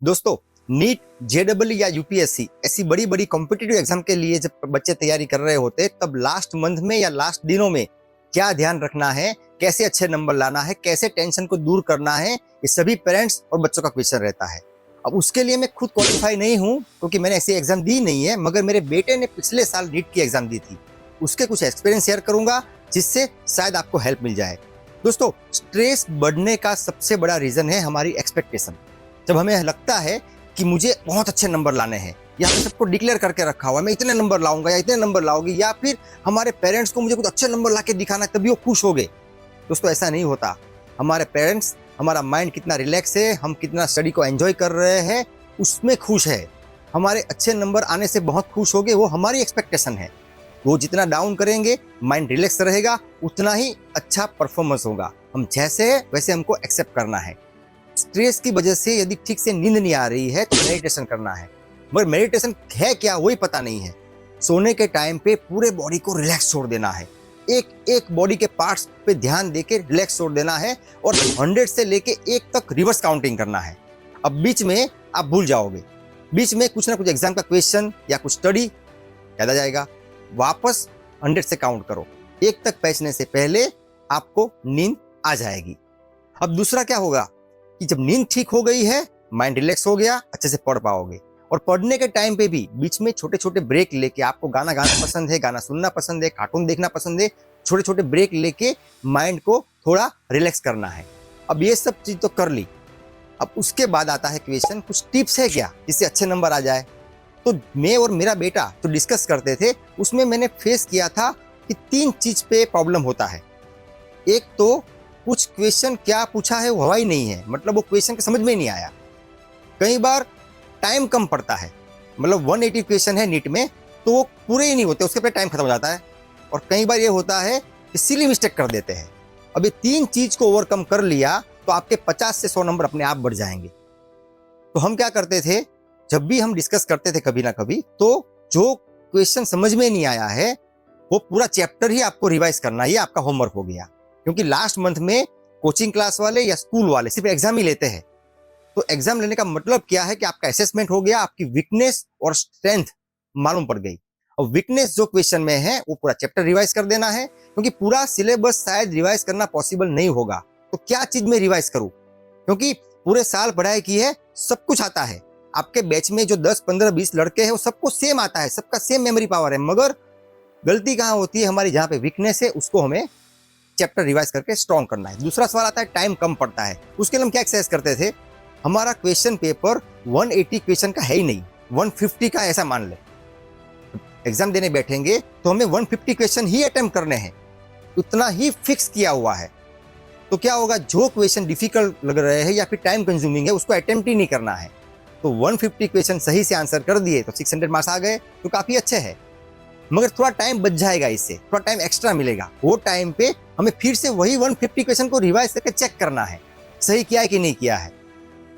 दोस्तों, नीट, जेडबल या यूपीएससी ऐसी बड़ी बड़ी कॉम्पिटिटिव एग्जाम के लिए जब बच्चे तैयारी कर रहे होते तब लास्ट मंथ में या लास्ट दिनों में क्या ध्यान रखना है, कैसे अच्छे नंबर लाना है, कैसे टेंशन को दूर करना है, ये सभी पेरेंट्स और बच्चों का क्वेश्चन रहता है। अब उसके लिए मैं खुद क्वालिफाई नहीं हूँ क्योंकि मैंने ऐसी एग्जाम दी नहीं है, मगर मेरे बेटे ने पिछले साल नीट की एग्जाम दी थी। उसके कुछ एक्सपीरियंस शेयर करूंगा जिससे शायद आपको हेल्प मिल जाए। दोस्तों, स्ट्रेस बढ़ने का सबसे बड़ा रीजन है हमारी एक्सपेक्टेशन। जब हमें लगता है कि मुझे बहुत अच्छे नंबर लाने हैं या फिर सबको डिक्लेयर करके रखा हुआ है मैं इतने नंबर लाऊंगा या इतने नंबर लाऊंगी, या फिर हमारे पेरेंट्स को मुझे कुछ अच्छे नंबर ला के दिखाना है तभी वो खुश हो गए। दोस्तों, ऐसा नहीं होता। हमारे पेरेंट्स, हमारा माइंड कितना रिलैक्स है, हम कितना स्टडी को एंजॉय कर रहे हैं, उसमें खुश है। हमारे अच्छे नंबर आने से बहुत खुश हो गए, वो हमारी एक्सपेक्टेशन है। वो जितना डाउन करेंगे, माइंड रिलैक्स रहेगा, उतना ही अच्छा परफॉर्मेंस होगा। हम जैसे हैं वैसे हमको एक्सेप्ट करना है। स्ट्रेस की वजह से यदि ठीक से नींद नहीं आ रही है तो मेडिटेशन करना है, मगर मेडिटेशन है क्या वही पता नहीं है। सोने के टाइम पे पूरे बॉडी को रिलैक्स छोड़ देना है, एक एक बॉडी के पार्ट्स पे ध्यान देके रिलैक्स छोड़ देना है और 100 से लेके 1 तक रिवर्स काउंटिंग करना है। अब बीच में आप भूल जाओगे, बीच में कुछ ना कुछ एग्जाम का क्वेश्चन या कुछ स्टडी याद आ जाएगा। वापस 100 से काउंट करो, 1 तक पहुंचने से पहले आपको नींद आ जाएगी। अब दूसरा क्या होगा कि जब नींद ठीक हो गई है, माइंड रिलैक्स हो गया, अच्छे से पढ़ पाओगे। और पढ़ने के टाइम पे भी बीच में छोटे छोटे ब्रेक लेके, आपको गाना गाना पसंद है, गाना सुनना पसंद है, कार्टून देखना पसंद है, छोटे छोटे ब्रेक लेके माइंड को थोड़ा रिलैक्स करना है। अब ये सब चीज तो कर ली। अब उसके बाद आता है क्वेश्चन, कुछ टिप्स है क्या जिससे अच्छे नंबर आ जाए। तो मैं और मेरा बेटा जो डिस्कस करते थे उसमें मैंने फेस किया था कि 3 चीज पे प्रॉब्लम होता है। एक तो कुछ क्वेश्चन क्या पूछा है वो हुआ ही नहीं है, मतलब वो क्वेश्चन समझ में नहीं आया। कई बार टाइम कम पड़ता है, मतलब 180 क्वेश्चन है नीट में तो वो पूरे ही नहीं होते, उसके पे टाइम खत्म हो जाता है। और कई बार ये होता है कि सिली मिस्टेक कर देते हैं। अब ये 3 चीज को ओवरकम कर लिया तो आपके 50 से 100 नंबर अपने आप बढ़ जाएंगे। तो हम क्या करते थे, जब भी हम डिस्कस करते थे कभी ना कभी, तो जो क्वेश्चन समझ में नहीं आया है वो पूरा चैप्टर ही आपको रिवाइज करना, ये आपका होमवर्क हो गया। क्योंकि लास्ट मंथ में कोचिंग क्लास वाले या स्कूल वाले सिर्फ एग्जाम ही लेते हैं। तो एग्जाम लेने का मतलब क्या है कि आपका असेसमेंट हो गया, आपकी वीकनेस और स्ट्रेंथ मालूम पड़ गई। और वीकनेस जो क्वेश्चन में है वो पूरा चैप्टर रिवाइज कर देना है, क्योंकि पूरा सिलेबस शायद रिवाइज करना पॉसिबल नहीं होगा। तो क्या चीज में रिवाइज करूं, क्योंकि पूरे साल पढ़ाई की है, सब कुछ आता है। आपके बैच में जो 10, 15, 20 लड़के हैं वो सबको सेम आता है, सबका सेम मेमोरी पावर है, मगर गलती कहाँ होती है हमारी, जहाँ पे वीकनेस है उसको हमें चैप्टर रिवाइज करके स्ट्रॉन्ग करना है। दूसरा सवाल आता है टाइम कम पड़ता है, उसके लिए हम क्या एक्सरसाइज करते थे, हमारा क्वेश्चन पेपर 180 क्वेश्चन का है ही नहीं, 150 का ऐसा मान ले। एग्जाम देने बैठेंगे तो हमें 150 क्वेश्चन ही अटेम्प्ट करने हैं, उतना ही फिक्स किया हुआ है। तो क्या होगा, जो क्वेश्चन डिफिकल्ट लग रहे हैं या फिर टाइम कंज्यूमिंग है उसको अटेम्प्ट ही नहीं करना है। तो 150 क्वेश्चन सही से आंसर कर दिए तो 600 मार्क्स आ गए, तो काफी अच्छे है। मगर थोड़ा टाइम बच जाएगा, इससे थोड़ा टाइम एक्स्ट्रा मिलेगा। वो टाइम पे हमें फिर से वही 150 क्वेश्चन को रिवाइज करके चेक करना है सही किया है कि नहीं किया है।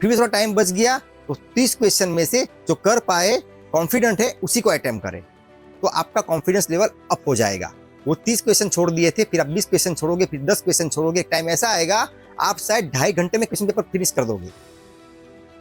फिर भी थोड़ा टाइम बच गया तो 30 क्वेश्चन में से जो कर पाए, कॉन्फिडेंट है, उसी को अटेम्प्ट करें, तो आपका कॉन्फिडेंस लेवल अप हो जाएगा। वो 30 क्वेश्चन छोड़ दिए थे, फिर आप 20 क्वेश्चन छोड़ोगे, फिर 10 क्वेश्चन छोड़ोगे, टाइम ऐसा आएगा आप शायद 2.5 घंटे में क्वेश्चन पेपर फिनिश कर दोगे।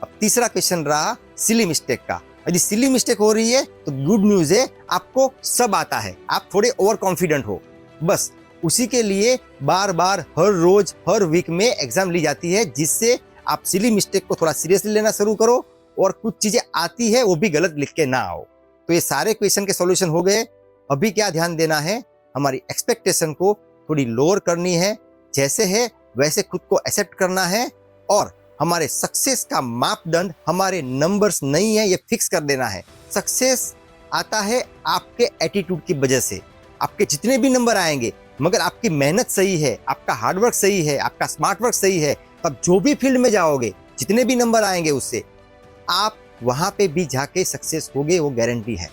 अब तीसरा क्वेश्चन रहा सिली मिस्टेक का। यदि सिली मिस्टेक हो रही है तो गुड न्यूज है, आपको सब आता है, आप थोड़े ओवर कॉन्फिडेंट हो। बस उसी के लिए बार बार हर रोज हर वीक में एग्जाम ली जाती है, जिससे आप सिली मिस्टेक को थोड़ा सीरियसली लेना शुरू करो और कुछ चीजें आती है वो भी गलत लिख के ना आओ। तो ये सारे क्वेश्चन के सॉल्यूशन हो गए। अभी क्या ध्यान देना है, हमारी एक्सपेक्टेशन को थोड़ी लोअर करनी है, जैसे है वैसे खुद को एक्सेप्ट करना है, और हमारे सक्सेस का मापदंड हमारे नंबर्स नहीं है, ये फिक्स कर देना है। सक्सेस आता है आपके एटीट्यूड की वजह से। आपके जितने भी नंबर आएंगे, मगर आपकी मेहनत सही है, आपका हार्डवर्क सही है, आपका स्मार्ट वर्क सही है, तब जो भी फील्ड में जाओगे, जितने भी नंबर आएंगे उससे आप वहां पे भी जाके सक्सेस होगे, वो गारंटी है।